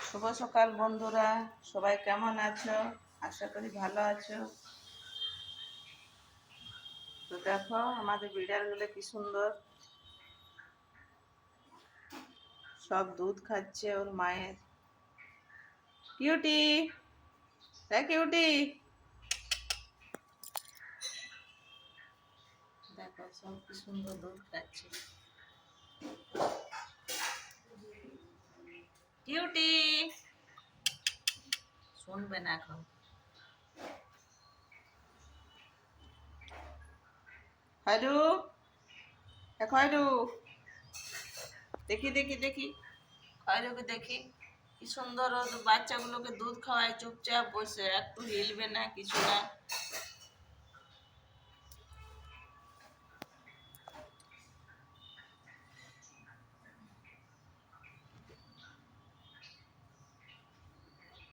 শুভ সকাল বন্ধুরা, সবাই কেমন আছো? আশা করি ভালো আছো। তো দেখো আমাদের বিড়ালগুলো কি সুন্দর, সব দুধ খাচ্ছে ওর মায়ের। কিউটি, দেখ কিউটি, দেখো সব কি সুন্দর দুধ খাচ্ছে। কিউটি শুনবে না এখন। হাইডু, দেখো হাইডু, দেখি দেখি দেখি, হাইডুকে দেখি কি সুন্দর ও বাচ্চাগুলোকে দুধ খাওয়ায় চুপচাপ বসে, একটু হিলবে না কিছু না।